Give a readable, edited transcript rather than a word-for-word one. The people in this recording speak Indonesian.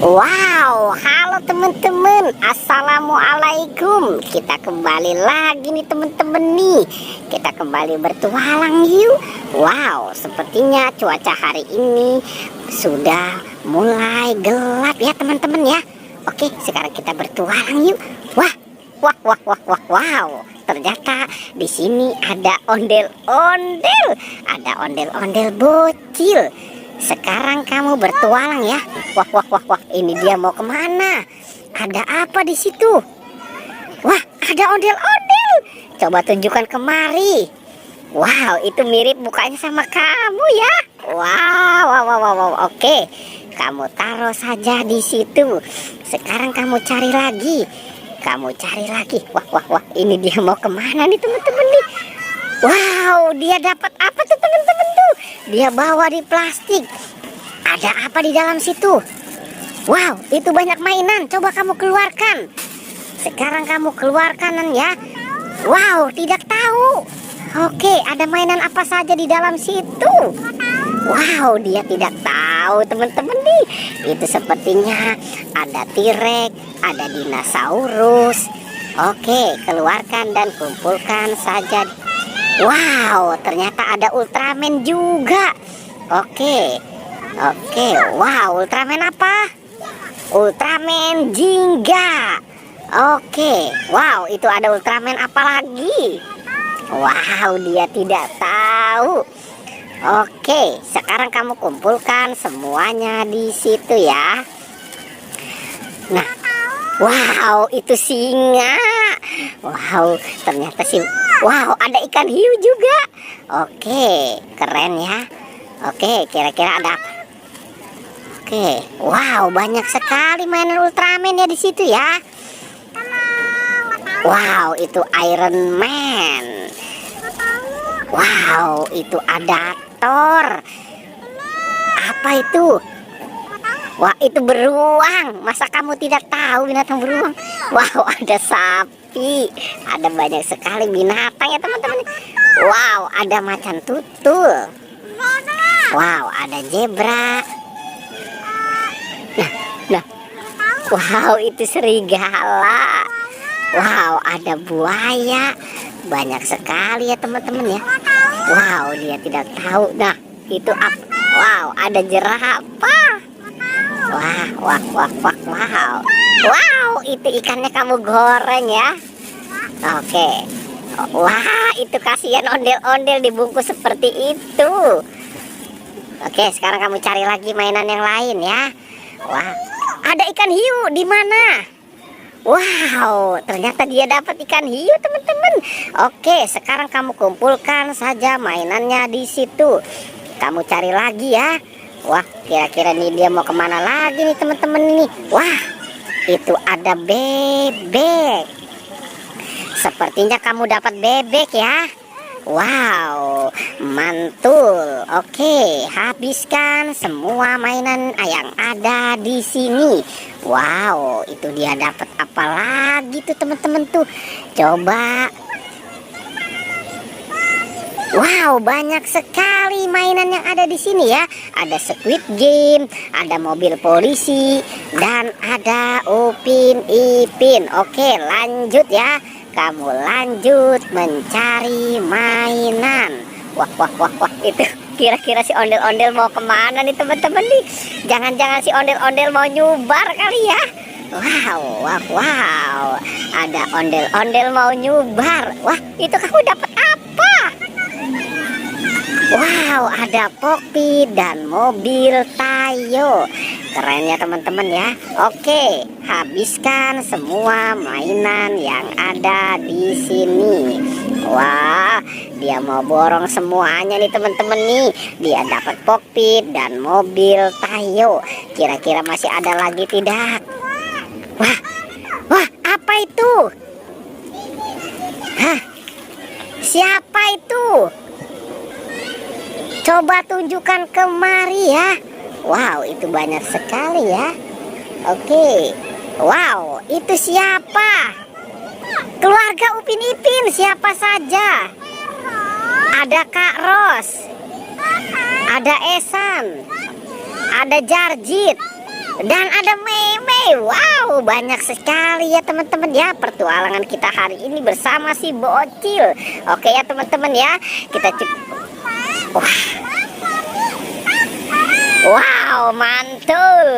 Wow, halo teman-teman, assalamualaikum. Kita kembali lagi nih teman-teman nih. Kita kembali bertualang yuk. Wow, sepertinya cuaca hari ini sudah mulai gelap ya teman-teman ya. Oke, sekarang kita bertualang yuk. Wah, wow. Ternyata di sini ada ondel-ondel, ada ondel-ondel bocil. Sekarang kamu bertualang ya. Wah. Ini dia mau kemana? Ada apa di situ? Wah, ada ondel-ondel. Coba tunjukkan kemari. Wow, itu mirip mukanya sama kamu ya. Wow. Oke, kamu taruh saja di situ. Sekarang kamu cari lagi. Wah. Ini dia mau kemana nih teman-teman nih? Wow, dia dapat apa tuh teman-teman tuh? Dia bawa di plastik. Ada apa di dalam situ? Wow, itu banyak mainan. Coba kamu keluarkan. Sekarang kamu keluarkan ya. Wow, tidak tahu. Oke, ada mainan apa saja di dalam situ? Wow, dia tidak tahu teman-teman nih. Itu sepertinya ada T-Rex, ada dinosaurus. Oke, keluarkan dan kumpulkan saja. Wow, ternyata ada Ultraman juga. Oke. Wow, Ultraman apa? Ultraman Jingga. Oke. Wow, itu ada Ultraman apa lagi? Wow, dia tidak tahu. Oke, sekarang kamu kumpulkan semuanya di situ ya. Nah, wow, itu singa. Wow, ternyata sih. Wow, ada ikan hiu juga. Oke, keren ya. Oke, kira-kira ada apa? Oke, wow, banyak sekali mainan Ultraman ya di situ ya. Wow, itu Iron Man. Wow, itu ada Thor. Apa itu? Wah, itu beruang. Masa kamu tidak tahu binatang beruang? Wow, ada sapi. Ada banyak sekali binatang ya teman-teman. Wow, ada macan tutul. Wow, ada zebra. Nah. Wow, itu serigala. Wow, ada buaya. Banyak sekali ya teman-teman ya. Wow, dia tidak tahu. Nah, itu apa? Wow, ada jerapah. Wow. Wow, itu ikannya kamu goreng ya. Oke. Wah, itu kasihan ondel-ondel dibungkus seperti itu. Oke, sekarang kamu cari lagi mainan yang lain ya. Wah, ada ikan hiu di mana? Wow, ternyata dia dapat ikan hiu teman-teman. Oke, sekarang kamu kumpulkan saja mainannya di situ. Kamu cari lagi ya. Wah, kira-kira nih dia mau kemana lagi nih teman-teman nih? Wah, itu ada bebek. Sepertinya kamu dapat bebek ya. Wow, mantul. Oke, habiskan semua mainan yang ada di sini. Wow, itu dia dapat apa lagi tuh teman-teman tuh? Coba. Wow, banyak sekali mainan yang ada di sini ya. Ada Squid Game, ada mobil polisi, dan ada Upin Ipin. Oke, lanjut ya. Kamu lanjut mencari mainan. Wah. Itu kira-kira si ondel-ondel mau kemana nih teman-teman nih? Jangan-jangan si ondel-ondel mau nyubar kali ya? Wow. Ada ondel-ondel mau nyubar. Wah, itu kamu dapat apa? Wow, ada Poppy dan mobil Tayo. Keren ya teman-teman ya. Oke, habiskan semua mainan yang ada di sini. Wah, dia mau borong semuanya nih teman-teman nih. Dia dapat Poppy dan mobil Tayo. Kira-kira masih ada lagi tidak? Wah, apa itu? Hah? Siapa itu? Coba tunjukkan kemari ya. Wow, itu banyak sekali ya. Oke. Wow, itu siapa? Keluarga Upin Ipin, siapa saja? Ada Kak Ros, ada Esan, ada Jarjit. dan ada meme. Wow, banyak sekali ya teman-teman ya pertualangan kita hari ini bersama si bocil. Oke ya teman-teman ya, kita wah, wow, mantul.